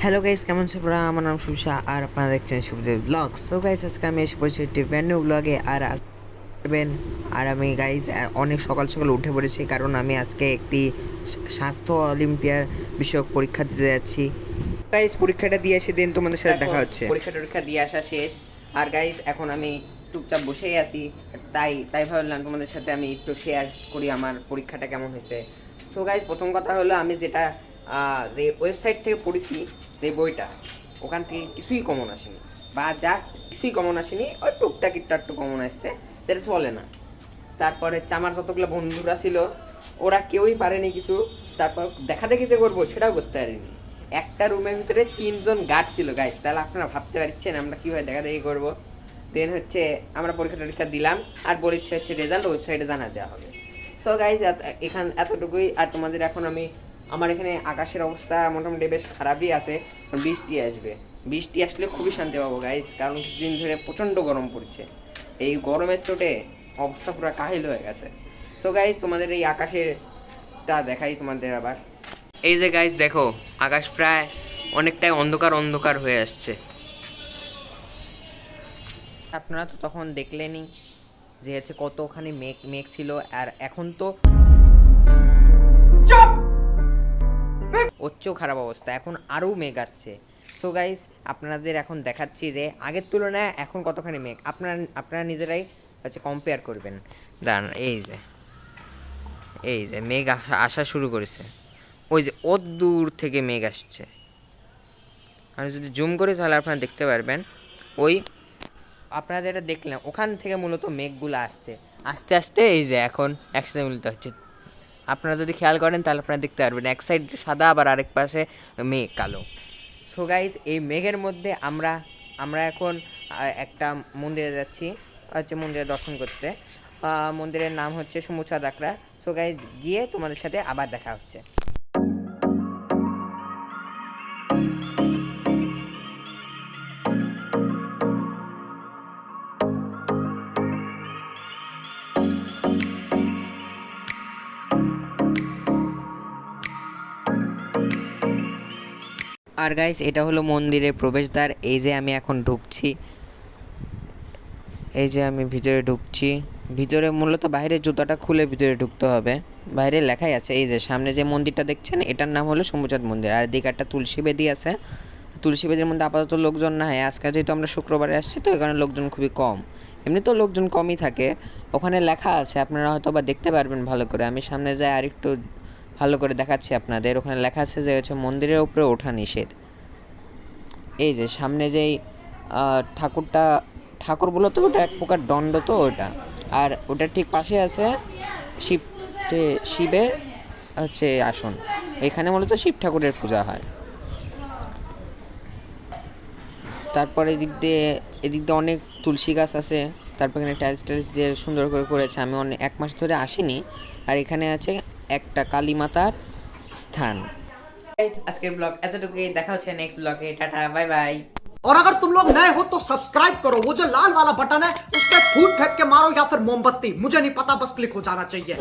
Hello guys, কেমন আছো আপনারা? আমার নাম সুশা আর আপনারা দেখছেন সুবিধা ব্লগ। সো গাইস, আজকে আমি এসে পড়েছি একটি ব্র্যান্ড নিউ ব্লগে। আর আমি গাইস অনেক সকাল সকাল উঠে পড়েছি, কারণ আমি আজকে একটি স্বাস্থ্য অলিম্পিয়ার বিষয়ক পরীক্ষা দিতে যাচ্ছি। গাইস, পরীক্ষাটা দিয়ে এসে দিন তোমাদের সাথে দেখা হচ্ছে। পরীক্ষা দিয়ে আসা শেষ। আর গাইস, এখন আমি চুপচাপ বসেই আছি, তাই ভাবলাম তোমাদের সাথে আমি একটু শেয়ার করি আমার পরীক্ষাটা কেমন হয়েছে। সো গাইস, প্রথম কথা হলো, আমি যেটা যে ওয়েবসাইট থেকে পড়েছি, যে বইটা, ওখান থেকে কিছুই কমন আসেনি, বা জাস্ট কিছুই কমন আসেনি, ওই টুকটাক একটু কমন আসছে, যেটা চলে না। তারপরে আমার যতগুলো বন্ধুরা ছিল, ওরা কেউই পারেনি কিছু। তারপর দেখা দেখি যে করবো, সেটাও করতে পারিনি। একটা রুমের ভিতরে 3জন গার্ড ছিল গাইস, তাহলে আপনারা ভাবতে পারছেন আমরা কীভাবে দেখা দেখি করবো। দেন হচ্ছে আমরা পরীক্ষা দিলাম, আর বলেছে হচ্ছে রেজাল্ট ওয়েবসাইটে জানা দেওয়া হবে। সো গাইস, এতটুকুই। আর তোমাদের এখন আমার এখানে আকাশের অবস্থা মোটামুটি বেশ খারাপই আছে, বৃষ্টি আসলে খুবই শান্তি পাবো গাইস, কারণ কিছুদিন ধরে প্রচণ্ড গরম পড়ছে। এই গরমের চোটে অবস্থা পুরো কাহিল হয়ে গেছে। সো গাইস, তোমাদের এই আকাশেরটা দেখাই তোমাদের আবার। এই যে গাইস দেখো, আকাশ প্রায় অনেকটাই অন্ধকার হয়ে আসছে। আপনারা তো তখন দেখলেনই যে হচ্ছে কতখানি মেঘ ছিল, আর এখন তো ওর চেয়েও খারাপ অবস্থা, এখন আরও মেঘ আসছে। সো গাইস, আপনাদের এখন দেখাচ্ছি যে আগের তুলনায় এখন কতখানি মেঘ, আপনারা নিজেরাই হচ্ছে কম্পেয়ার করবেন। দাঁড়ান, এই যে মেঘ আসা শুরু করেছে, ওই যে দূর থেকে মেঘ আসছে। আমি যদি জুম করি তাহলে আপনারা দেখতে পারবেন, ওই আপনারা যেটা দেখলেন ওখান থেকে মূলত মেঘগুলো আসছে, আস্তে আস্তে এই যে এখন একসাথে মিলিত হচ্ছে। আপনারা যদি খেয়াল করেন তাহলে আপনারা দেখতে পারবেন এক সাইড সাদা, আবার আরেক পাশে মেঘ কালো। সো গাইজ, এই মেঘের মধ্যে আমরা এখন একটা মন্দিরে যাচ্ছি, হচ্ছে মন্দিরে দর্শন করতে। মন্দিরের নাম হচ্ছে সমুচাঁদ আকরা। সো গাইজ, গিয়ে তোমাদের সাথে আবার দেখা হচ্ছে। আর গাইস, এটা হলো মন্দিরের প্রবেশদ্বার। এই যে আমি এখন ঢুকছি, এই যে আমি ভিতরে ঢুকছি। ভিতরে মূলত বাইরের জুতাটা খুলে ভিতরে ঢুকতে হবে, বাইরে লেখাই আছে। এই যে সামনে যে মন্দিরটা দেখছেন, এটার নাম হলো শম্ভুচাঁদ মন্দির। আর এদিকে একটা তুলসী বেদি আছে, তুলসী বেদির মধ্যে আপাতত লোকজন নাই। আজকে যেহেতু আমরা শুক্রবারে আসছি, তো এখানে লোকজন খুবই কম, এমনি তো লোকজন কমই থাকে। ওখানে লেখা আছে, আপনারা হয়তো বা দেখতে পারবেন ভালো করে। আমি সামনে যাই আর একটু ভালো করে দেখাচ্ছি আপনাদের। ওখানে লেখা আছে যে হচ্ছে মন্দিরের উপরে ওঠা নিষেধ। এই যে সামনে যেই ঠাকুর বলতো, ওটা এক প্রকার দণ্ড, তো ওটা। আর ওটার ঠিক পাশে আছে শিবের হচ্ছে আসন। এখানে মূলত শিব ঠাকুরের পূজা হয়। তারপর এদিক দিয়ে অনেক তুলসী গাছ আছে। তারপর এখানে টাইলস দিয়ে সুন্দর করে করেছে। আমি 1 মাস ধরে আসিনি। আর এখানে আছে একটা কালী মাতার স্থান। আজকের ব্লগ এতটুকুই, দেখা হচ্ছে নেক্সট ব্লগে। Tata, bye bye. और अगर तुम लोग नए हो तो सब्सक्राइब करो, वो जो लाल वाला बटन है उस पर फूट फेंक के मारो या फिर मोमबत्ती, मुझे नहीं पता, बस क्लिक हो जाना चाहिए।